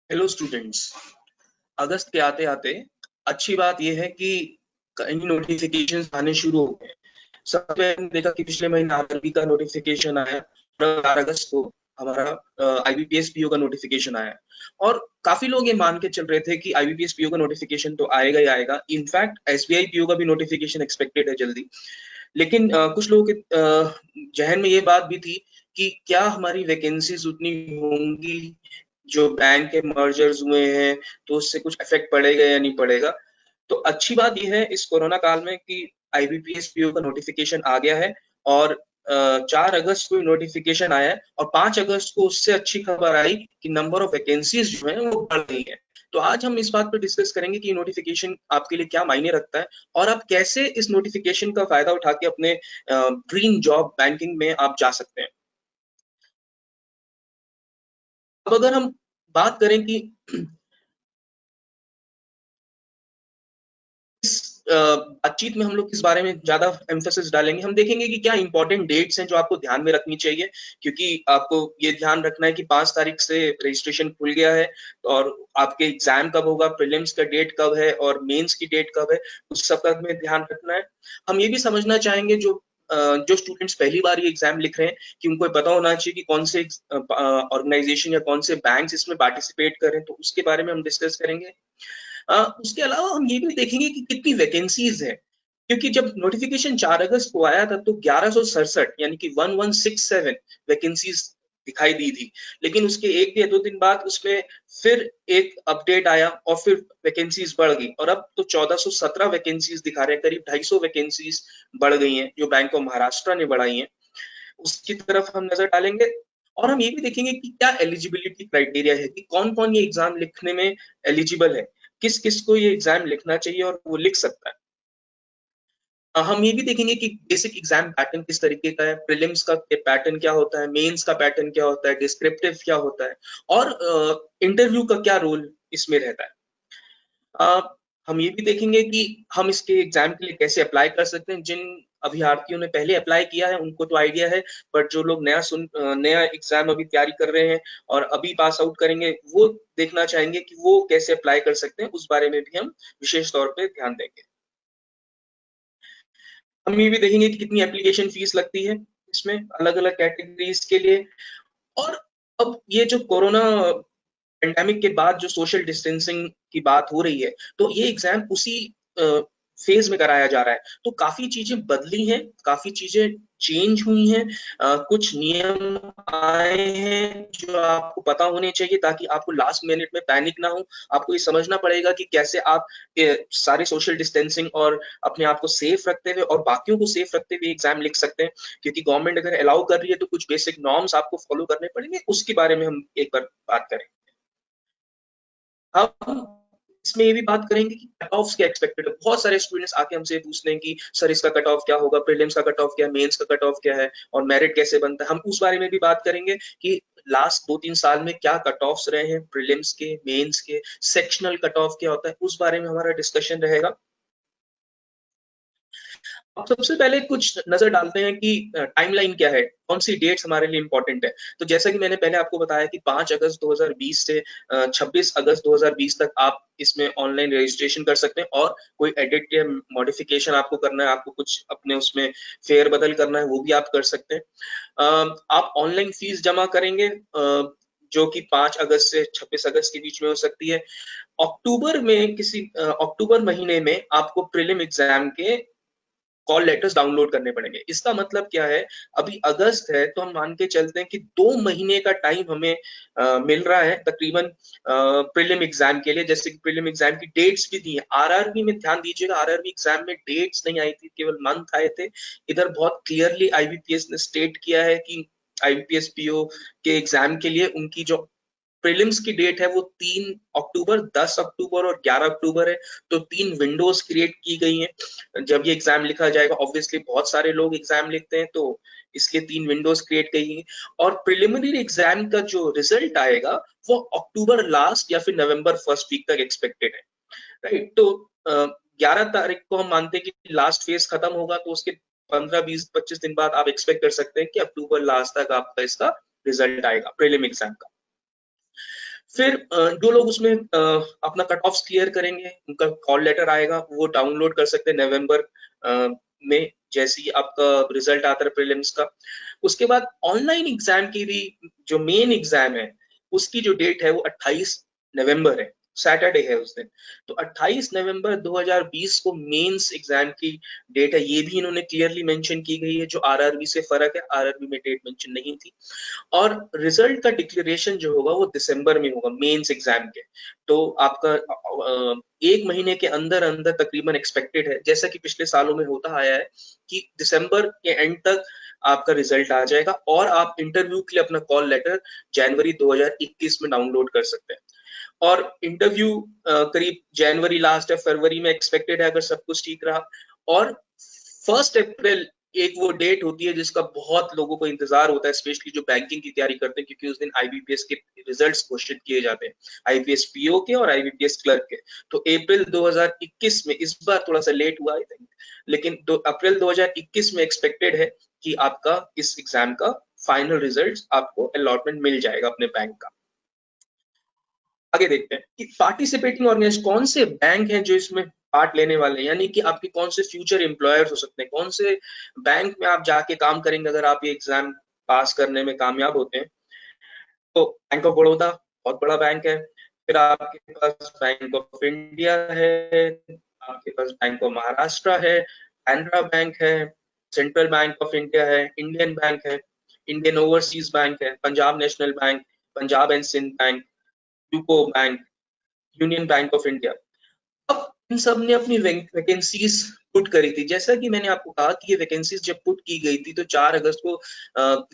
Hello students. अगस्त के आते आते अच्छी बात यह है कि कई नोटिफिकेशंस आने शुरू हो गए। सबसे पहले हमने देखा कि पिछले महीने आरआरबी का नोटिफिकेशन आया। 4 अगस्त को हमारा आईबीपीएस पीओ का नोटिफिकेशन आया और काफी लोग ये मान के चल रहे थे कि आईबीपीएस पीओ का नोटिफिकेशन तो आएगा ही आएगा। इनफैक्ट एसबीआई पीओ का भी नोटिफिकेशन एक्सपेक्टेड है जल्दी। लेकिन कुछ लोगों के जहन में ये बात भी थी कि क्या हमारी वैकेंसीज उतनी होंगी, जो बैंक के मर्जर्स हुए हैं तो उससे कुछ इफेक्ट पड़ेगा या नहीं पड़ेगा। तो अच्छी बात यह है इस कोरोना काल में कि आईबीपीएस पीओ का नोटिफिकेशन आ गया है और 4 अगस्त को नोटिफिकेशन आया है और 5 अगस्त को उससे अच्छी खबर आई कि नंबर ऑफ वैकेंसीज जो है वो बढ़ गई है। तो आज हम इस बात पर डिस्कस करेंगे कि नोटिफिकेशन आपके लिए क्या मायने रखता है और आप कैसे इस नोटिफिकेशन का फायदा उठा के अपने ड्रीम जॉब बैंकिंग में आप जा सकते हैं। अब अगर हम बात करें कि इस बातचीत में हम लोग किस बारे में ज्यादा एम्फोसिस डालेंगे, हम देखेंगे कि क्या इंपॉर्टेंट डेट्स हैं जो आपको ध्यान में रखनी चाहिए, क्योंकि आपको ये ध्यान रखना है कि 5 तारीख से रजिस्ट्रेशन खुल गया है और आपके एग्जाम कब होगा, प्रीलिम्स का डेट कब है और मेंस की डेट कब है, उस सब का हमें ध्यान रखना है। हम ये भी समझना चाहेंगे जो स्टूडेंट्स पहली बार ये एग्जाम लिख रहे हैं कि उनको पता होना चाहिए कि कौन से ऑर्गेनाइजेशन या कौन से बैंक्स इसमें पार्टिसिपेट करें, तो उसके बारे में हम डिस्कस करेंगे। उसके अलावा हम ये भी देखेंगे कि कितनी वैकेंसीज है, क्योंकि जब नोटिफिकेशन 4 अगस्त को आया था तो 1167 यानी कि 1167 वैकेंसीज दिखाई दी थी। लेकिन उसके 1 या 2 दिन बाद उसमें फिर एक अपडेट आया और फिर वैकेंसीज बढ़ गई और अब तो 1417 वैकेंसीज दिखा रहे हैं। करीब 250 वैकेंसीज बढ़ गई हैं जो बैंक ऑफ महाराष्ट्र ने बढ़ाई हैं। उसकी तरफ हम नजर डालेंगे और हम ये भी देखेंगे कि क्या एलिजिबिलिटी क्राइटेरिया है कि कौन कौन ये एग्जाम लिखने में एलिजिबल है, किस किस को ये एग्जाम लिखना चाहिए और वो लिख सकता है। हम ये भी देखेंगे कि बेसिक एग्जाम पैटर्न किस तरीके का है, प्रीलिम्स का पैटर्न क्या होता है, मेंस का पैटर्न क्या होता है, डिस्क्रिप्टिव क्या होता है और इंटरव्यू का क्या रोल इसमें रहता है। अ, हम ये भी देखेंगे कि हम इसके एग्जाम के लिए कैसे अप्लाई कर सकते हैं। जिन अभ्यर्थियों ने पहले अप्लाई किया है उनको तो आइडिया है, बट जो लोग नया एग्जाम अभी तैयारी कर रहे हैं और अभी पास आउट करेंगे वो देखना चाहेंगे कि वो कैसे अप्लाई कर सकते हैं, उस बारे में भी हम विशेष तौर पे ध्यान देंगे। हम ये भी देखेंगे कि कितनी एप्लीकेशन फीस लगती है इसमें अलग अलग कैटेगरीज के लिए। और अब ये जो कोरोना पेंडेमिक के बाद जो सोशल डिस्टेंसिंग की बात हो रही है, तो ये एग्जाम उसी फेज में कराया जा रहा है। तो काफी चीजें बदली हैं, काफी चीजें चेंज हुई हैं। कुछ नियम आए हैं जो आपको पता होने चाहिए ताकि आपको लास्ट मिनट में पैनिक ना हो। आपको ये समझना पड़ेगा कि कैसे आप सारे सोशल डिस्टेंसिंग और अपने आप को सेफ रखते हुए और बाकियों को सेफ रखते हुए एग्जाम लिख सकते हैं, क्योंकि गवर्नमेंट अगर अलाउ कर रही है तो कुछ बेसिक नॉर्म्स आपको फॉलो करने पड़ेंगे। उसके बारे में हम एक बार बात करें। हम इसमें ये भी बात करेंगे कि कट ऑफ क्या एक्सपेक्टेड है। बहुत सारे स्टूडेंट्स आके हमसे पूछते हैं कि सर इसका कट ऑफ क्या होगा, प्रीलिम्स का कट ऑफ क्या है, मेंस का कट ऑफ क्या है और मेरिट कैसे बनता है। हम उस बारे में भी बात करेंगे कि लास्ट 2-3 साल में क्या कट ऑफ्स रहे हैं, प्रीलिम्स के, मेंस के, सेक्शनल कट ऑफ क्या होता है, उस बारे में हमारा डिस्कशन रहेगा। अब सबसे पहले कुछ नजर डालते हैं कि टाइमलाइन क्या है, कौन सी डेट्स हमारे लिए इंपॉर्टेंट है। तो जैसा कि मैंने पहले आपको बताया कि 5 अगस्त 2020 से 26 अगस्त 2020 तक आप इसमें ऑनलाइन रजिस्ट्रेशन कर सकते हैं और कोई एडिट या मॉडिफिकेशन आपको करना है, आपको कुछ अपने उसमें फेर बदल करना है, वो भी आप कर सकते हैं। आप ऑनलाइन फीस जमा करेंगे जो कि 5 अगस्त से 26 अगस्त के बीच में हो सकती है। अक्टूबर महीने में आपको प्रीलिम एग्जाम के कॉल लेटर्स डाउनलोड करने पड़ेंगे। इसका मतलब क्या है, अभी अगस्त है तो हम मान के चलते हैं कि 2 महीने का टाइम हमें मिल रहा है तकरीबन प्रीलिम एग्जाम के लिए। जैसे कि प्रीलिम एग्जाम की डेट्स भी दी है। आरआरबी में ध्यान दीजिएगा, आरआरबी एग्जाम में डेट्स नहीं आई थी, केवल मंथ आए थे। इधर बहुत क्लियरली आईबीपीएस ने स्टेट किया है कि आईबीपीएस पीओ के एग्जाम के लिए उनकी जो प्रीलिम्स की डेट है वो 3 अक्टूबर, 10 अक्टूबर और 11 अक्टूबर है। तो 3 विंडोज क्रिएट की गई हैं। जब ये एग्जाम लिखा जाएगा, ऑब्वियसली बहुत सारे लोग एग्जाम लिखते हैं तो इसलिए 3 विंडोज क्रिएट की गई। और प्रिलिमिनरी एग्जाम का जो रिजल्ट आएगा वो अक्टूबर लास्ट या फिर नवंबर फर्स्ट वीक तक एक्सपेक्टेड है। राइट, तो 11 तारीख को हम मानते हैं कि लास्ट फेज खत्म होगा, तो उसके 15, 20, 25 दिन बाद आप एक्सपेक्ट कर सकते हैं कि अक्टूबर लास्ट तक आपका इसका रिजल्ट आएगा प्रीलिम एग्जाम का। फिर जो लोग उसमें अपना कट ऑफ क्लियर करेंगे, उनका कॉल लेटर आएगा, वो डाउनलोड कर सकते हैं नवंबर में, जैसे ही आपका रिजल्ट आता है प्रीलिम्स का। उसके बाद ऑनलाइन एग्जाम की भी जो मेन एग्जाम है उसकी जो डेट है वो 28 नवंबर है, सैटरडे है उस दिन। तो 28 नवंबर 2020 को मेंस एग्जाम की डेट है, ये भी इन्होंने क्लियरली मेंशन की गई है। जो आरआरबी से फर्क है, आरआरबी में डेट मेंशन नहीं थी। और रिजल्ट का डिक्लेरेशन जो होगा वो दिसंबर में होगा मेंस एग्जाम के। तो आपका 1 महीने के अंदर अंदर तकरीबन एक्सपेक्टेड है, जैसा कि पिछले सालों में होता आया है कि दिसंबर के एंड तक आपका रिजल्ट आ जाएगा और आप इंटरव्यू के लिए अपना कॉल लेटर जनवरी 2021 में डाउनलोड कर सकते हैं। और इंटरव्यू करीब जनवरी लास्ट या फरवरी में एक्सपेक्टेड है, अगर सब कुछ ठीक रहा। और 1 अप्रैल एक वो डेट होती है जिसका बहुत लोगों को इंतजार होता है, स्पेशली जो बैंकिंग की तैयारी करते हैं, क्योंकि उस दिन आईबीपीएस के रिजल्ट्स घोषित किए जाते हैं, आईपीएस पीओ के और आईबीपीएस क्लर्क के। तो अप्रैल 2021 में, इस बार थोड़ा सा लेट हुआ आई थिंक, लेकिन अप्रैल 2021 में एक्सपेक्टेड है कि आपका इस एग्जाम का फाइनल रिजल्ट आपको अलॉटमेंट मिल जाएगा अपने बैंक का। आगे देखते हैं कि पार्टिसिपेटिंग ऑर्गेनाइजेशन कौन से बैंक हैं जो इसमें पार्ट लेने वाले हैं, यानी कि आपके कौन से फ्यूचर एम्प्लॉयर्स हो सकते हैं, कौन से बैंक में आप जाके काम करेंगे अगर आप ये एग्जाम पास करने में कामयाब होते हैं। तो बैंक ऑफ बड़ौदा बहुत बड़ा बैंक है, फिर आपके पास बैंक ऑफ इंडिया है, आपके पास बैंक ऑफ महाराष्ट्र है, कैनरा बैंक है, सेंट्रल बैंक ऑफ इंडिया है, इंडियन बैंक है, इंडियन ओवरसीज बैंक है, Punjab national bank, Punjab and Sindh bank, UCO bank, union bank of India. अब इन सब ने अपनी वैकेंसीज पुट करी थी। जैसा कि मैंने आपको कहा कि ये वैकेंसीज जब पुट की गई थी तो 4 अगस्त को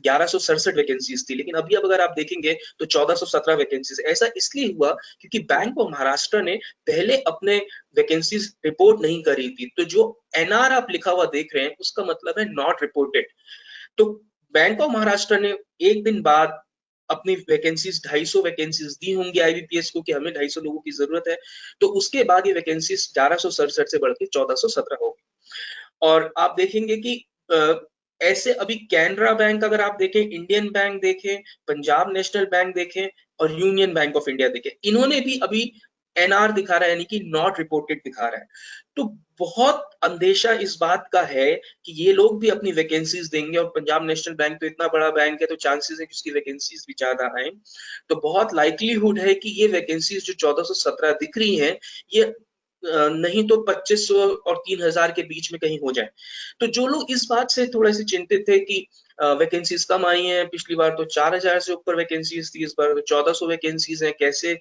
1167 वैकेंसीज थी, लेकिन अभी अब अगर आप देखेंगे तो 1417 वैकेंसीज। ऐसा इसलिए हुआ क्योंकि बैंक ऑफ महाराष्ट्र ने पहले अपने वैकेंसीज रिपोर्ट नहीं करी थी। तो जो एनआर आप लिखा हुआ देख रहे हैं उसका मतलब है नॉट रिपोर्टेड। तो बैंक ऑफ महाराष्ट्र ने एक दिन बाद अपनी वैकेंसीज 250 वैकेंसीज दी होंगी आईबीपीएस को कि हमें 250 लोगों की जरूरत है। तो उसके बाद ये वैकेंसीज 1167 से बढ़ के 1417 होगी। और आप देखेंगे कि ऐसे अभी कैनरा बैंक अगर आप देखें, इंडियन बैंक देखें, पंजाब नेशनल बैंक देखें और यूनियन बैंक ऑफ इंडिया देखें, इन्होंने भी अभी एनआर दिखा रहा है, यानी कि नॉट रिपोर्टेड दिखा रहा है। तो बहुत अंदेशा इस बात का है कि ये लोग भी अपनी वैकेंसीज देंगे, और पंजाब नेशनल बैंक तो इतना बड़ा बैंक है तो चांसेस है कि उसकी वैकेंसीज भी ज्यादा आए। तो बहुत लाइकलीहुड है कि ये वैकेंसीज जो 1417 दिख रही हैं, ये नहीं तो 2500 और 3000 के बीच में कहीं हो जाए। तो जो लोग इस बात से थोड़े से चिंतित थे कि वैकेंसीज कम आई हैं, पिछली बार तो 4000 से ऊपर वैकेंसीज थी, इस बार 1400 वैकेंसीज हैं, कैसे।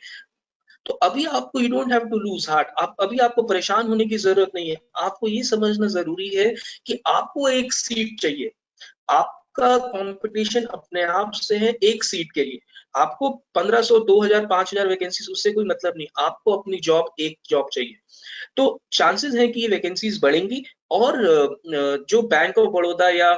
तो अभी आपको you don't have to lose heart, आप अभी आपको परेशान होने की जरूरत नहीं है। आपको ये समझना जरूरी है कि आपको एक सीट चाहिए। आपका कंपटीशन अपने आप से है एक सीट के लिए। आपको 1500 2000 5000 वैकेंसीज उससे कोई मतलब नहीं, आपको अपनी जॉब, एक जॉब चाहिए। तो चांसेस है कि ये वैकेंसीज बढ़ेंगी। और जो बैंक ऑफ बड़ौदा या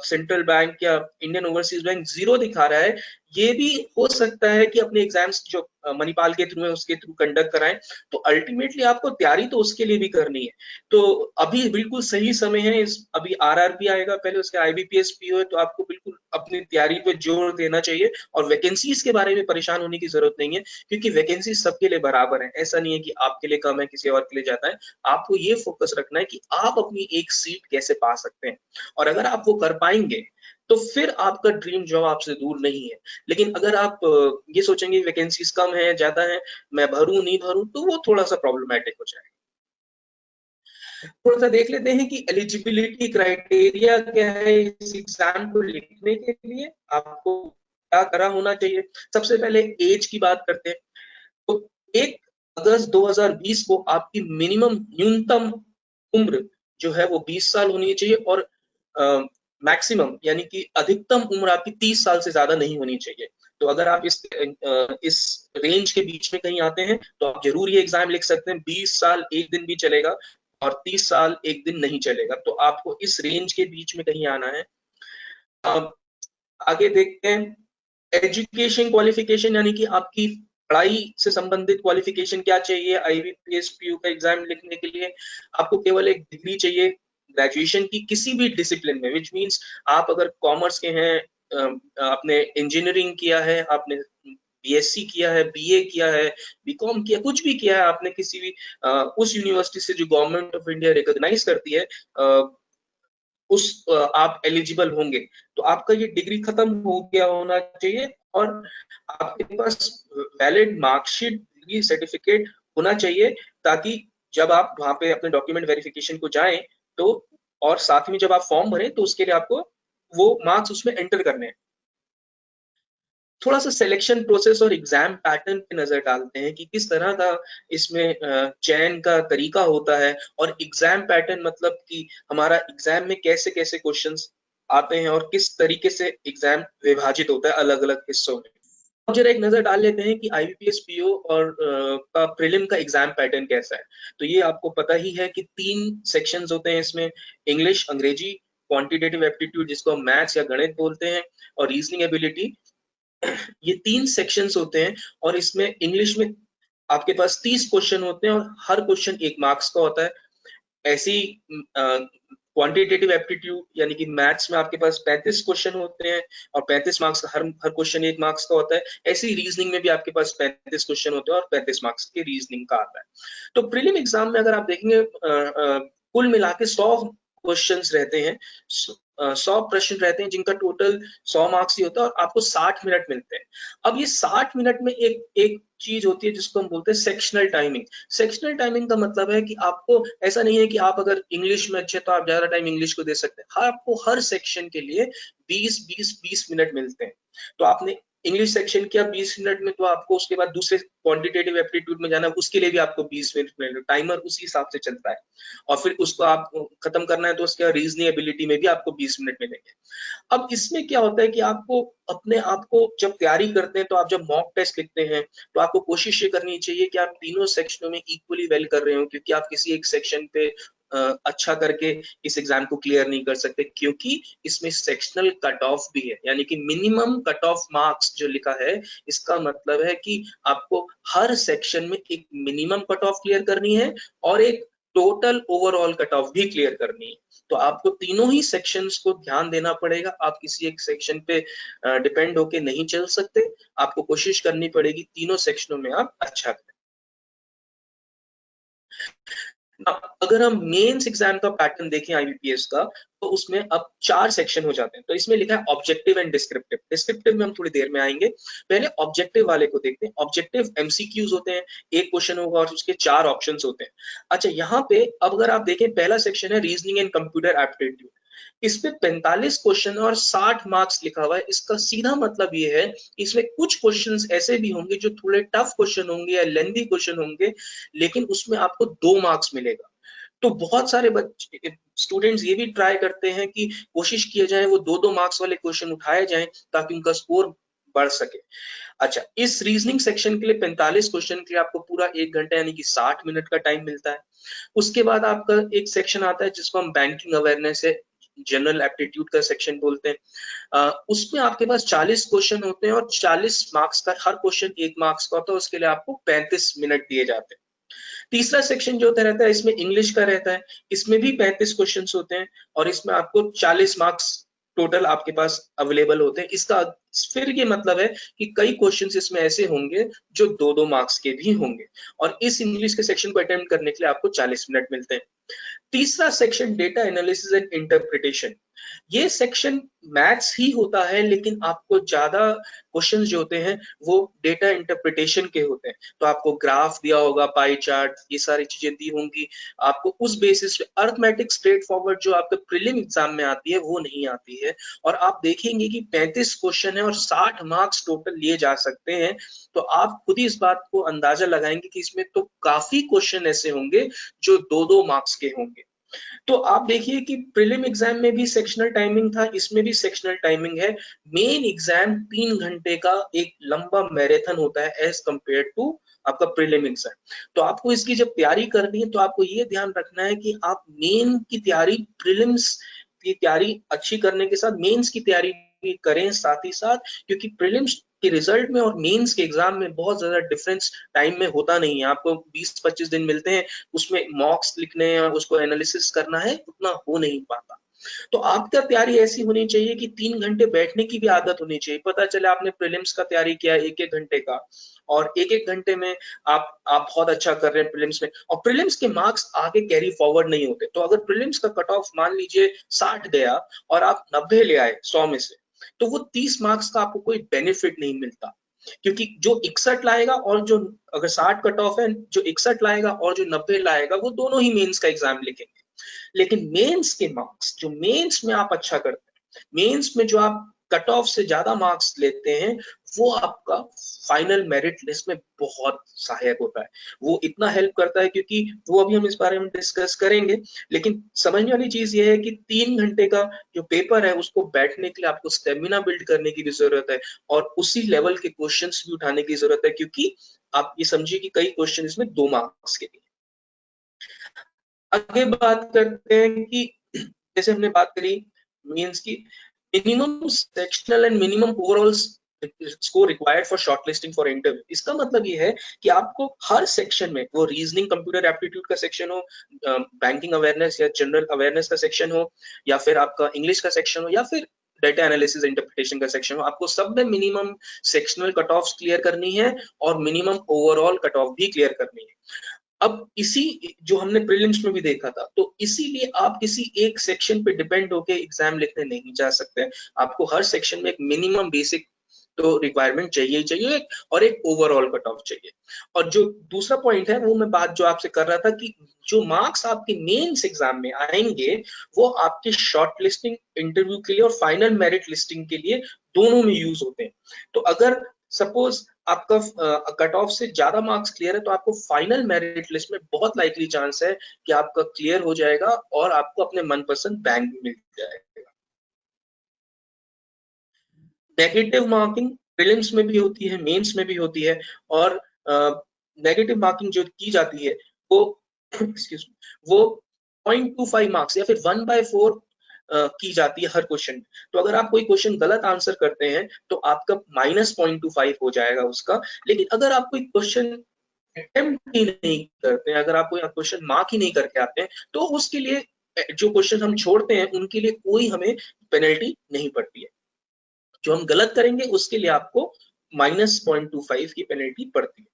सेंट्रल बैंक या इंडियन ओवरसीज बैंक जीरो दिखा रहा है, ये भी हो सकता है कि अपने एग्जाम्स जो मणिपाल के थ्रू है उसके थ्रू कंडक्ट कराएं। तो अल्टीमेटली आपको तैयारी तो उसके लिए भी करनी है। तो अभी बिल्कुल सही समय है। इस अभी आरआरबी आएगा पहले, उसके आईबीपीएस पीओ है, तो आपको बिल्कुल अपनी तैयारी पे जोर देना चाहिए और वैकेंसीज के बारे में परेशान होने की जरूरत नहीं है, क्योंकि वैकेंसी सबके लिए बराबर है। ऐसा नहीं है कि आपके लिए कम है किसी और के लिए ज्यादा है। आपको ये फोकस रखना है कि आप अपनी एक सीट कैसे पा सकते हैं, और अगर आप वो कर पाएंगे तो फिर आपका ड्रीम जॉब आपसे दूर नहीं है। लेकिन अगर आप ये सोचेंगे वैकेंसीज कम है ज्यादा है, मैं भरूं नहीं भरूं, तो वो थोड़ा सा प्रॉब्लमैटिक हो जाएगा। थोड़ा सा देख लेते हैं कि एलिजिबिलिटी क्राइटेरिया क्या है इस एग्जाम को लिखने के लिए, आपको क्या करा होना चाहिए। सबसे पहले एज की बात करते हैं। तो 1 अगस्त 2020 को आपकी मिनिमम न्यूनतम उम्र जो है वो 20 साल होनी चाहिए, और मैक्सिमम यानी कि अधिकतम उम्र आपकी 30 साल से ज्यादा नहीं होनी चाहिए। तो अगर आप इस रेंज के बीच में कहीं आते हैं तो आप जरूर ये एग्जाम लिख सकते हैं। 20 साल एक दिन भी चलेगा और 30 साल एक दिन नहीं चलेगा, तो आपको इस रेंज के बीच में कहीं आना है। अब आगे देखते हैं एजुकेशन क्वालिफिकेशन, यानी कि आपकी पढ़ाई से संबंधित क्वालिफिकेशन क्या चाहिए। आईबीपीएस पीयू का एग्जाम लिखने के लिए आपको केवल एक डिग्री चाहिए ग्रेजुएशन की किसी भी डिसिप्लिन में, विच मींस आप अगर कॉमर्स के हैं, आपने इंजीनियरिंग किया है, आपने बीएससी किया है, बीए किया है, बीकॉम किया, कुछ भी किया है आपने किसी भी उस यूनिवर्सिटी से जो गवर्नमेंट ऑफ इंडिया रिकॉग्नाइज करती है, आप एलिजिबल होंगे। तो आपका ये डिग्री खत्म हो गया होना चाहिए और आपके पास वैलिड मार्कशीट, डिग्री सर्टिफिकेट होना चाहिए, ताकि जब आप वहां पे अपने डॉक्यूमेंट वेरिफिकेशन को जाएं तो, और साथ में जब आप फॉर्म भरें तो उसके लिए आपको वो मार्क्स उसमें एंटर करने हैं। थोड़ा सा सिलेक्शन प्रोसेस और एग्जाम पैटर्न पे नजर डालते हैं कि किस तरह का इसमें चयन का तरीका होता है, और एग्जाम पैटर्न मतलब कि हमारा एग्जाम में कैसे कैसे क्वेश्चंस आते हैं और किस तरीके से एग्जाम विभाजित होता है अलग अलग हिस्सों में। अब जरा एक नजर डाल लेते हैं कि आईबीपीएस पीओ और का प्रीलिम का एग्जाम पैटर्न कैसा है। तो ये आपको पता ही है कि 3 सेक्शंस होते हैं इसमें, इंग्लिश, अंग्रेजी, क्वांटिटेटिव एप्टीट्यूड जिसको हम मैथ्स या गणित बोलते हैं, और रीजनिंग एबिलिटी। ये 3 सेक्शंस होते हैं, और इसमें इंग्लिश में आपके पास 30 क्वेश्चन होते हैं और हर क्वेश्चन 1 मार्क्स का होता है। ऐसी क्वांटिटेटिव एप्टीट्यूड यानी कि मैथ्स में आपके पास 35 क्वेश्चन होते हैं और 35 मार्क्स का, हर हर क्वेश्चन 1 मार्क्स का होता है। ऐसे ही रीजनिंग में भी आपके पास 35 क्वेश्चन होते हैं और 35 मार्क्स के रीजनिंग का आता है। तो प्रीलिम एग्जाम में अगर आप देखेंगे कुल मिला के 100 क्वेश्चंस रहते हैं, 100 प्रश्न रहते हैं, जिनका टोटल 100 मार्क्स ही होता है और आपको 60 मिनट मिलते हैं। अब ये 60 मिनट में एक एक चीज होती है जिसको हम बोलते हैं सेक्शनल टाइमिंग। सेक्शनल टाइमिंग का मतलब है कि आपको ऐसा नहीं है कि आप अगर इंग्लिश में अच्छे तो आप ज्यादा टाइम इंग्लिश को दे सकते हैं। हाँ, आपको हर सेक्शन के लिए 20 मिनट मिलते हैं। तो आपने इंग्लिश सेक्शन किया 20 मिनट में, तो आपको उसके बाद दूसरे क्वांटिटेटिव एप्टीट्यूड में जाना, उसके लिए भी आपको 20 मिनट मिलेंगे। टाइमर उसी हिसाब से चलता है, और फिर उसको आप खत्म करना है तो उसके रीजनिंग एबिलिटी में भी आपको 20 मिनट मिलेंगे। अब इसमें क्या होता है कि आपको अपने आप को जब तैयारी करते हैं, तो आप जब मॉक टेस्ट लिखते हैं तो आपको कोशिश ये करनी चाहिए कि आप तीनों सेक्शनों में इक्वली वेल कर रहे हो, क्योंकि आप किसी एक सेक्शन पे अच्छा करके इस एग्जाम को क्लियर नहीं कर सकते, क्योंकि इसमें सेक्शनल कट ऑफ भी है। यानी कि मिनिमम कट ऑफ मार्क्स जो लिखा है, इसका मतलब है कि आपको हर सेक्शन में एक मिनिमम कट ऑफ क्लियर करनी है और एक टोटल ओवरऑल कट ऑफ भी क्लियर करनी है। तो आपको तीनों ही सेक्शंस को ध्यान देना पड़ेगा। आप किसी एक सेक्शन पे डिपेंड होके नहीं चल सकते, आपको कोशिश करनी पड़ेगी तीनों सेक्शनों में आप अच्छा करें। अगर हम मेंस एग्जाम का पैटर्न देखें आईबीपीएस का, तो उसमें अब 4 सेक्शन हो जाते हैं। तो इसमें लिखा है ऑब्जेक्टिव एंड डिस्क्रिप्टिव। डिस्क्रिप्टिव में हम थोड़ी देर में आएंगे, पहले ऑब्जेक्टिव वाले को देखते हैं। ऑब्जेक्टिव एमसीक्यूज होते हैं, एक क्वेश्चन होगा और उसके 4 ऑप्शंस होते हैं। अच्छा, यहाँ पे अब अगर आप देखें, पहला सेक्शन है रीजनिंग एंड कंप्यूटर एप्टीट्यूड। इस पे 45 क्वेश्चन और 60 मार्क्स लिखा हुआ है। इसका सीधा मतलब ये है कि इसमें कुछ क्वेश्चंस ऐसे भी होंगे जो थोड़े टफ क्वेश्चन होंगे या लेंथी क्वेश्चन होंगे, लेकिन उसमें आपको 2 मार्क्स मिलेगा। तो बहुत सारे बच्चे, स्टूडेंट्स ये भी ट्राई करते हैं कि कोशिश किया जाए वो 2-2 मार्क्स वाले क्वेश्चन उठाए जाएं ताकि उनका स्कोर बढ़ सके। अच्छा, इस रीजनिंग सेक्शन के लिए 45 क्वेश्चन के लिए आपको पूरा 1 घंटा यानी कि 60 मिनट का टाइम मिलता है। उसके बाद आपका एक सेक्शन आता है जिसको हम बैंकिंग अवेयरनेस है, जनरल एप्टीट्यूड का सेक्शन बोलते हैं। उसमें आपके पास 40 क्वेश्चन होते हैं और 40 मार्क्स का, हर क्वेश्चन 1 मार्क्स का होता है। उसके लिए आपको 35 मिनट दिए जाते हैं। तीसरा सेक्शन जो होता रहता है, इसमें इंग्लिश का रहता है। इसमें भी 35 क्वेश्चंस होते हैं और इसमें आपको 40 मार्क्स टोटल आपके पास अवेलेबल होते हैं। इसका फिर ये मतलब है कि कई क्वेश्चंस इसमें ऐसे होंगे जो 2-2 मार्क्स के भी होंगे, और इस इंग्लिश के सेक्शन को अटेम्प्ट करने के लिए आपको 40 मिनट मिलते हैं। तीसरा section data analysis and interpretation. ये सेक्शन मैथ्स ही होता है, लेकिन आपको ज्यादा क्वेश्चंस जो होते हैं वो डेटा इंटरप्रिटेशन के होते हैं। तो आपको ग्राफ दिया होगा, पाई चार्ट, ये सारी चीजें दी होंगी। आपको उस बेसिस पे अर्थमेटिक स्ट्रेट फॉरवर्ड जो आपके प्रीलिम एग्जाम में आती है वो नहीं आती है। और आप देखेंगे कि 35 क्वेश्चन है और 60 मार्क्स टोटल लिए जा सकते हैं। तो आप खुद ही इस बात को अंदाजा लगाएंगे कि इसमें तो काफी क्वेश्चन ऐसे होंगे जो 2-2 मार्क्स के होंगे। तो आप देखिए कि प्रीलिम एग्जाम में भी सेक्शनल टाइमिंग था, इसमें भी सेक्शनल टाइमिंग है। मेन एग्जाम 3 घंटे का एक लंबा मैराथन होता है एज कंपेयर टू आपका प्रीलिम एग्जाम। तो आपको इसकी जब तैयारी करनी है तो आपको ये ध्यान रखना है कि आप मेन की तैयारी, प्रीलिम्स की तैयारी अच्छी करने के साथ मेंस की तैयारी भी करें साथ ही साथ, क्योंकि प्रीलिम्स के रिजल्ट में और मेंस के एग्जाम में बहुत ज्यादा डिफरेंस टाइम में होता नहीं है। आपको 20-25 दिन मिलते हैं, उसमें मॉक्स लिखने हैं, उसको एनालिसिस करना है, उतना हो नहीं पाता। तो आपका तैयारी ऐसी होनी चाहिए कि 3 घंटे बैठने की भी आदत होनी चाहिए। पता चला आपने प्रीलिम्स का तैयारी किया 1-1 घंटे का और 1-1 घंटे में आप बहुत अच्छा कर रहे हैं प्रीलिम्स में, और प्रीलिम्स के मार्क्स आगे कैरी फॉरवर्ड नहीं होते। तो अगर प्रीलिम्स का कट ऑफ मान लीजिए 60 गया और आप 90 ले आए 100 में से, तो वो 30 मार्क्स का आपको कोई बेनिफिट नहीं मिलता, क्योंकि जो 61 लाएगा और जो, अगर 60 कट ऑफ है, जो 61 लाएगा और जो 90 लाएगा वो दोनों ही मेंस का एग्जाम लिखेंगे। लेकिन मेंस के मार्क्स, जो मेंस में आप अच्छा करते हैं, मेंस में जो आप कट ऑफ से ज्यादा मार्क्स लेते हैं, वो आपका फाइनल मेरिट लिस्ट में बहुत सहायक होता है। वो इतना हेल्प करता है, क्योंकि वो अभी हम इस बारे में डिस्कस करेंगे। लेकिन समझने वाली चीज ये है कि 3 घंटे का जो पेपर है उसको बैठने के लिए आपको स्टेमिना बिल्ड करने की भी जरूरत है, और उसी लेवल के क्वेश्चंस भी उठाने की जरूरत है, क्योंकि आप ये समझिए कि कई क्वेश्चन इसमें 2 मार्क्स के लिए। आगे बात करते हैं कि जैसे हमने बात करी मींस की minimum sectional and minimum overall score required for shortlisting for interview. इसका मतलब ये है कि आपको हर सेक्शन में, वो रीजनिंग कंप्यूटर एप्टीट्यूड का सेक्शन हो, बैंकिंग अवेयरनेस या जनरल अवेयरनेस का सेक्शन हो, या फिर आपका इंग्लिश का सेक्शन हो, या फिर डेटा एनालिसिस इंटरप्रिटेशन का सेक्शन हो, आपको सब में minimum sectional cut off clear करनी है और मिनिमम ओवरऑल कट ऑफ भी क्लियर करनी है। अब इसी जो हमने प्रीलिम्स में भी देखा था, तो इसीलिए आप किसी एक सेक्शन पे डिपेंड होके एग्जाम लिखने नहीं जा सकते। आपको हर सेक्शन में एक मिनिमम बेसिक तो रिक्वायरमेंट चाहिए ही चाहिए, और एक ओवरऑल कट ऑफ चाहिए। और जो दूसरा पॉइंट है, वो मैं बात जो आपसे कर रहा था कि जो मार्क्स आपके मेंस एग्जाम में आएंगे, वो आपके शॉर्ट लिस्टिंग इंटरव्यू के लिए और फाइनल मेरिट लिस्टिंग के लिए दोनों में यूज होते हैं। तो अगर सपोज आपका कट ऑफ से ज्यादा मार्क्स क्लियर है, तो आपको फाइनल मेरिट लिस्ट में बहुत लाइकली चांस है कि आपका क्लियर हो जाएगा और आपको अपने मनपसंद बैंक भी मिल जाएगा। नेगेटिव मार्किंग प्रीलिम्स में भी होती है, मेंस में भी होती है, और नेगेटिव मार्किंग जो की जाती है वो एक्सक्यूज वो 0.25 मार्क्स या फिर 1/4 की जाती है हर क्वेश्चन में। तो अगर आप कोई क्वेश्चन गलत आंसर करते हैं तो आपका -0.25 हो जाएगा उसका। लेकिन अगर आप कोई क्वेश्चन अटेम्प्ट ही नहीं करते हैं, अगर आप कोई क्वेश्चन मार्क ही नहीं करके आते हैं, तो उसके लिए जो क्वेश्चन हम छोड़ते हैं उनके लिए कोई हमें पेनल्टी नहीं पड़ती है। जो हम गलत करेंगे उसके लिए आपको -0.25 की पेनल्टी पड़ती है।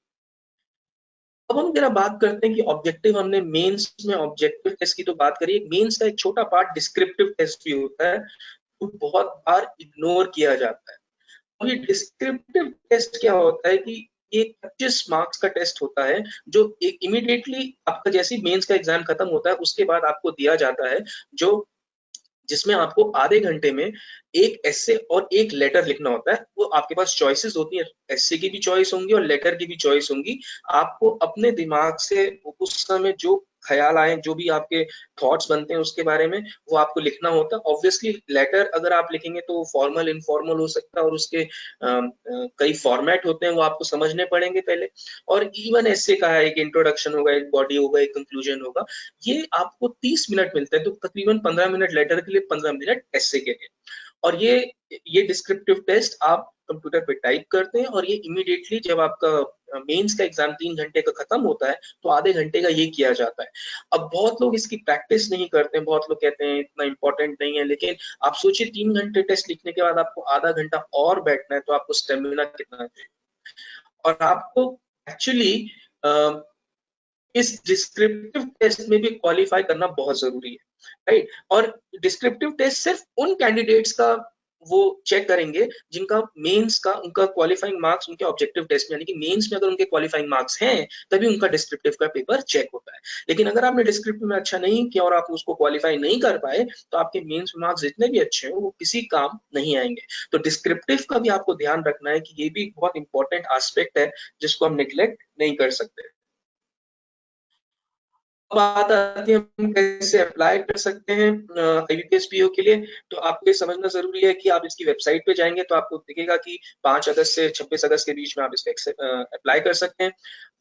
अब हम जरा बात करते हैं कि ऑब्जेक्टिव, हमने मेंस में ऑब्जेक्टिव टेस्ट की तो बात करी, मेंस का एक छोटा पार्ट डिस्क्रिप्टिव टेस्ट भी होता है, तो बहुत बार इग्नोर किया जाता है। और ये डिस्क्रिप्टिव टेस्ट क्या होता है कि ये 25 मार्क्स का टेस्ट होता है, जो एक इमीडिएटली आपका जैसे मेंस का एग्जाम खत्म होता है उसके बाद आपको दिया जाता है, जो जिसमें आपको आधे घंटे में एक एसे और एक लेटर लिखना होता है। वो आपके पास चॉइसेस होती है, एसे की भी चॉइस होंगी और लेटर की भी चॉइस होंगी। आपको अपने दिमाग से उस समय जो ख्याल आए, जो भी आपके थॉट्स बनते हैं उसके बारे में, वो आपको लिखना होता है। ऑब्वियसली लेटर अगर आप लिखेंगे तो फॉर्मल इनफॉर्मल हो सकता है, और उसके कई फॉर्मेट होते हैं, वो आपको समझने पड़ेंगे पहले। और इवन एसे का है, एक इंट्रोडक्शन होगा, एक बॉडी होगा, एक कंक्लूजन होगा। ये आपको 30 मिनट मिलते हैं, तो तकरीबन 15 मिनट लेटर के लिए, 15 मिनट एसे के लिए। और ये डिस्क्रिप्टिव टेस्ट आप कंप्यूटर पे टाइप करते हैं, और ये इमीडिएटली जब आपका मेंस का एग्जाम 3 घंटे का खत्म होता है, तो आधे घंटे का ये किया जाता है। अब बहुत लोग इसकी प्रैक्टिस नहीं करते हैं, बहुत लोग कहते हैं इतना इंपॉर्टेंट नहीं है, लेकिन आप सोचिए 3 घंटे टेस्ट लिखने के बाद आपको आधा घंटा और बैठना है, तो आपको स्टेमिना कितना चाहिए। और आपको एक्चुअली इस डिस्क्रिप्टिव टेस्ट में भी क्वालिफाई करना बहुत जरूरी है, राइट। और डिस्क्रिप्टिव टेस्ट सिर्फ उन कैंडिडेट्स का वो चेक करेंगे जिनका मेंस का, उनका क्वालिफाइंग मार्क्स उनके ऑब्जेक्टिव टेस्ट में, यानी कि मेंस में अगर उनके क्वालिफाइंग मार्क्स हैं तभी उनका डिस्क्रिप्टिव का पेपर चेक होता है। लेकिन अगर आपने डिस्क्रिप्टिव में अच्छा नहीं किया और आप उसको क्वालिफाई नहीं कर पाए, तो आपके मेंस मार्क्स जितने भी अच्छे हैं वो किसी काम नहीं आएंगे। तो डिस्क्रिप्टिव का भी आपको ध्यान रखना है कि ये भी बहुत इंपॉर्टेंट एस्पेक्ट है जिसको हम निग्लेक्ट नहीं कर सकते। बात आती है हम कैसे अप्लाई कर सकते हैं आईबीपीएस पीओ के लिए। तो आपको ये समझना जरूरी है कि आप इसकी वेबसाइट पे जाएंगे तो आपको दिखेगा कि 5 अगस्त से 26 अगस्त के बीच में आप इसको अप्लाई कर सकते हैं।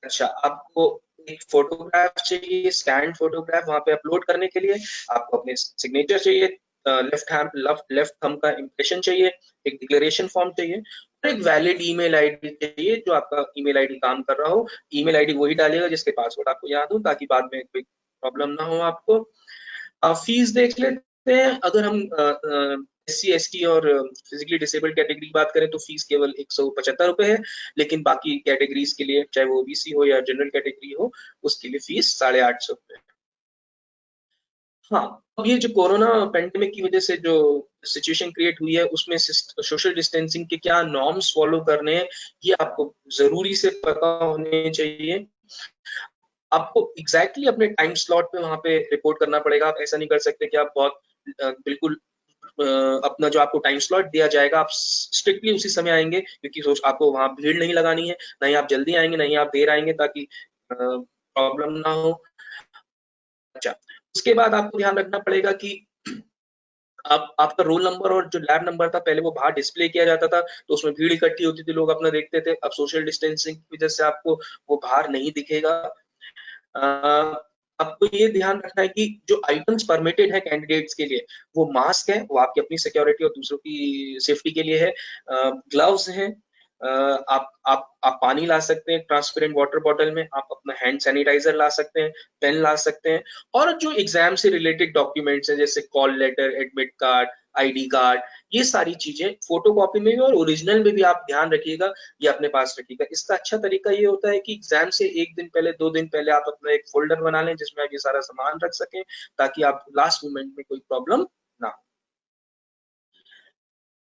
अच्छा, आपको एक फोटोग्राफ चाहिए, स्कैन फोटोग्राफ वहां पे अपलोड करने के लिए। आपको अपने सिग्नेचर चाहिए, लेफ्ट थंब का इंप्रेशन चाहिए, एक डिक्लेरेशन फॉर्म चाहिए, और एक वैलिड ईमेल आईडी चाहिए जो आपका ईमेल आईडी काम कर रहा हो। ईमेल आईडी वही डालेगा जिसके पासवर्ड आपको याद हो, ताकि बाद में कोई प्रॉब्लम ना हो आपको। फीस देख लेते हैं। अगर हम SC ST और फिजिकली डिसेबल्ड कैटेगरी की बात करें तो फीस केवल 175 रुपए है, लेकिन बाकी कैटेगरीज के लिए, चाहे वो OBC हो या जनरल कैटेगरी हो, उसके लिए फीस 850 रुपए। हाँ, अब ये जो कोरोना पेंडेमिक की वजह से जो सिचुएशन क्रिएट हुई है, उसमें सोशल डिस्टेंसिंग के क्या नॉर्म्स फॉलो करने हैं, ये आपको जरूरी से पता होने चाहिए। आपको एग्जैक्टली अपने टाइम स्लॉट पे वहां पे रिपोर्ट करना पड़ेगा। आप ऐसा नहीं कर सकते कि आप बहुत बिल्कुल अपना जो आपको टाइम स्लॉट दिया जाएगा आप स्ट्रिक्टली उसी समय आएंगे, क्योंकि आपको वहां भीड़ नहीं लगानी है, नहीं आप जल्दी आएंगे नहीं आप देर आएंगे, ताकि प्रॉब्लम ना हो। अच्छा, उसके बाद आपको ध्यान रखना पड़ेगा कि आपका रोल नंबर और जो लैब नंबर था पहले वो बाहर डिस्प्ले किया जाता था, तो उसमें भीड़ इकट्ठी होती थी, लोग अपना देखते थे। अब सोशल डिस्टेंसिंग की वजह से आपको वो बाहर नहीं दिखेगा। आपको ये ध्यान रखना है कि जो आइटम्स परमिटेड है कैंडिडेट्स के लिए, वो मास्क है, वो आपकी अपनी सिक्योरिटी और दूसरों की सेफ्टी के लिए है। ग्लव्स हैं, आप पानी ला सकते हैं ट्रांसपेरेंट वाटर बॉटल में, आप अपना हैंड सैनिटाइजर ला सकते हैं, पेन ला सकते हैं, और जो एग्जाम से रिलेटेड डॉक्यूमेंट्स हैं जैसे call letter, admit card, ID card, ये सारी चीजें फोटोकॉपी में भी और ओरिजिनल में भी आप ध्यान रखिएगा, ये अपने पास रखिएगा। इसका अच्छा तरीका ये होता है कि एग्जाम से 1 दिन पहले 2 दिन पहले आप अपना एक फोल्डर बना लें जिसमें आप ये सारा सामान रख सकें, ताकि आप लास्ट मोमेंट में कोई प्रॉब्लम ना हो।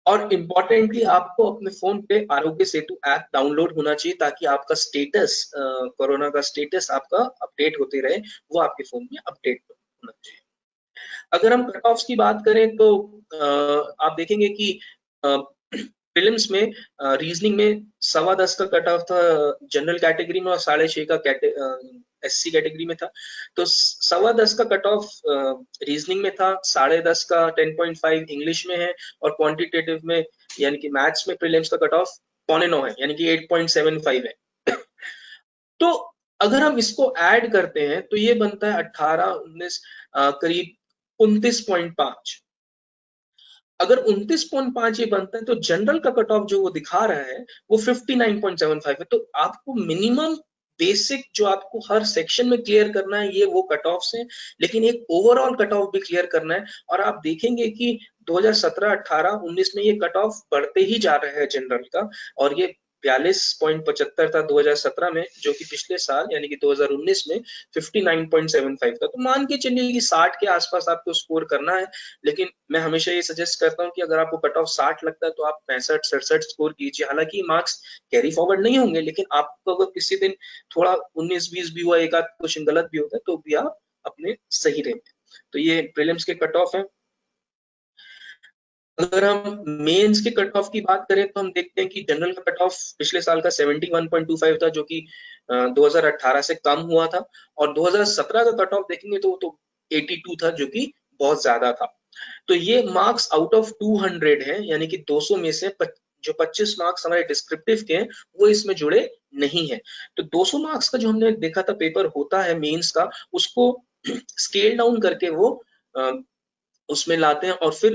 और इम्पोर्टेंटली आपको अपने फोन पे आरोग्य सेतु ऐप डाउनलोड होना चाहिए, ताकि आपका स्टेटस, कोरोना का स्टेटस आपका अपडेट होते रहे, वो आपके फोन में अपडेट होना चाहिए। अगर हम कट ऑफ्स की बात करें तो आप देखेंगे कि प्रीलिम्स में रीजनिंग में 10.15 का कट ऑफ था जनरल कैटेगरी में, और 6.5 का SC कैटेगरी में था। तो 10.15 का कट ऑफ रीजनिंग में था, 10.5 का 10.5 इंग्लिश में है, और क्वांटिटेटिव में यानी कि मैथ्स में प्रीलिम्स का कट ऑफ 8.25 है, यानी कि 8.75 है। तो अगर हम इसको ऐड करते हैं तो ये बनता है 18, 19, करीब 29.5। अगर 29.5 ये बनता है तो जनरल का कट ऑफ जो वो दिखा रहा है वो 59.75 है। तो आपको मिनिमम बेसिक जो आपको हर सेक्शन में क्लियर करना है ये वो कट ऑफ्स हैं, लेकिन एक ओवरऑल कट ऑफ भी क्लियर करना है। और आप देखेंगे कि 2017, 18, 19 में ये कट ऑफ बढ़ते ही जा रहा है जनरल का, और ये 42.75 था 2017 में, जो कि पिछले साल यानी कि 2019 में 59.75 था। तो मान के चलिए कि 60 के आसपास आपको स्कोर करना है, लेकिन मैं हमेशा ये सजेस्ट करता हूँ कि अगर आपको कट ऑफ 60 लगता है तो आप 65, 67 स्कोर कीजिए। हालांकि मार्क्स कैरी फॉरवर्ड नहीं होंगे, लेकिन आपको अगर किसी दिन थोड़ा 19-20 भी हुआ, एक आध क्वेश्चन गलत भी होता है, तो भी आप अपने सही रहेंगे। तो ये प्रीलिम्स के कट ऑफ है। अगर हम मेंस के कट ऑफ की बात करें तो हम देखते हैं कि जनरल का कट ऑफ पिछले साल का 71.25 था, जो कि 2018 से कम हुआ था, और 2017 का कट ऑफ देखेंगे तो 82 था, जो कि बहुत ज्यादा था। तो ये मार्क्स आउट ऑफ 200 है, यानी कि 200 में से जो 25 मार्क्स हमारे डिस्क्रिप्टिव के हैं वो इसमें जुड़े नहीं है। तो 200 मार्क्स का जो हमने देखा था पेपर होता है मेंस का, उसको स्केल डाउन करके वो उसमें लाते हैं, और फिर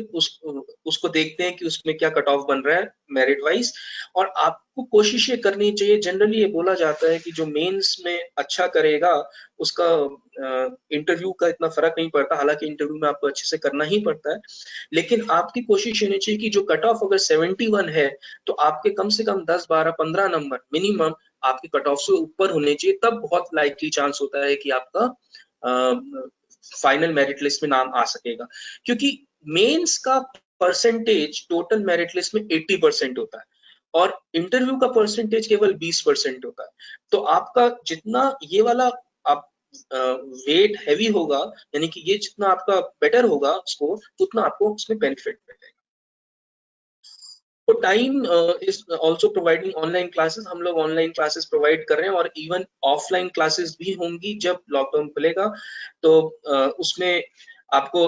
उसको देखते हैं कि उसमें क्या कट ऑफ बन रहा है मेरिट वाइज। और आपको कोशिश ये करनी चाहिए, जनरली ये बोला जाता है कि जो मेंस में अच्छा करेगा उसका इंटरव्यू का इतना फर्क नहीं पड़ता, हालांकि इंटरव्यू में आपको अच्छे से करना ही पड़ता है, लेकिन आपकी कोशिश होनी चाहिए कि जो कट ऑफ अगर 71 है तो आपके कम से कम 10, 12, 15 नंबर मिनिमम आपके कट ऑफ से ऊपर होने चाहिए, तब बहुत लाइकली चांस होता है कि आपका फाइनल मेरिट लिस्ट में नाम आ सकेगा। क्योंकि मेंस का परसेंटेज टोटल मेरिट लिस्ट में 80% होता है, और इंटरव्यू का परसेंटेज केवल 20% होता है। तो आपका जितना ये वाला आप वेट हैवी होगा, यानी कि ये जितना आपका बेटर होगा स्कोर, उतना आपको उसमें बेनिफिट मिलेगा। तो time is also providing online classes, हम लोग ऑनलाइन क्लासेस प्रोवाइड कर रहे हैं, और इवन ऑफलाइन क्लासेस भी होंगी जब लॉकडाउन खुलेगा। तो उसमें आपको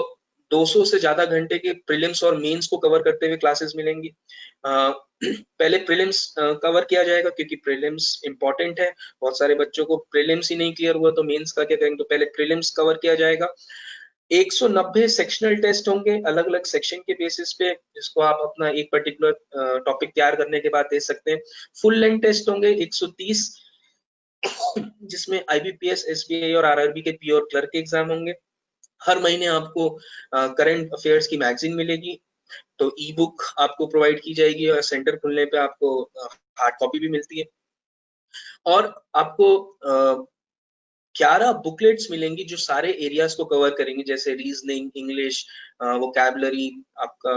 200 से ज्यादा घंटे के प्रीलिम्स और मेंस को कवर करते हुए क्लासेस मिलेंगी। पहले प्रीलिम्स कवर किया जाएगा, क्योंकि प्रीलिम्स इंपॉर्टेंट है। बहुत सारे बच्चों को प्रीलिम्स ही नहीं क्लियर हुआ तो मेंस का क्या करेंगे, तो पहले प्रीलिम्स कवर किया जाएगा। 190 सेक्शनल टेस्ट होंगे अलग अलग सेक्शन के बेसिस पे, जिसको आप अपना एक पर्टिकुलर टॉपिक तैयार करने के बाद दे सकते हैं। फुल लेंथ टेस्ट होंगे 130, जिसमें IBPS, SBI और RRB के प्योर क्लर्क के एग्जाम होंगे। हर महीने आपको करंट अफेयर्स की मैगजीन मिलेगी, तो ई बुक आपको प्रोवाइड की जाएगी और सेंटर खुलने पे आपको हार्ड कॉपी भी मिलती है। और आपको 11 बुकलेट्स मिलेंगी जो सारे एरियाज को कवर करेंगे, जैसे रीजनिंग, इंग्लिश, वोकैबुलरी, आपका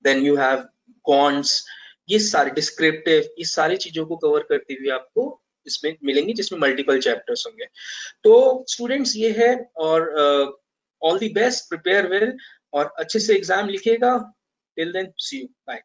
देन यू हैव कॉन्ट्स, ये सारे डिस्क्रिप्टिव, ये सारी चीजों को कवर करते हुए आपको इसमें मिलेंगी, जिसमें मल्टीपल चैप्टर्स होंगे। तो स्टूडेंट्स ये है, और all the best, prepare well और अच्छे से एग्जाम लिखिएगा। Till then see you, bye.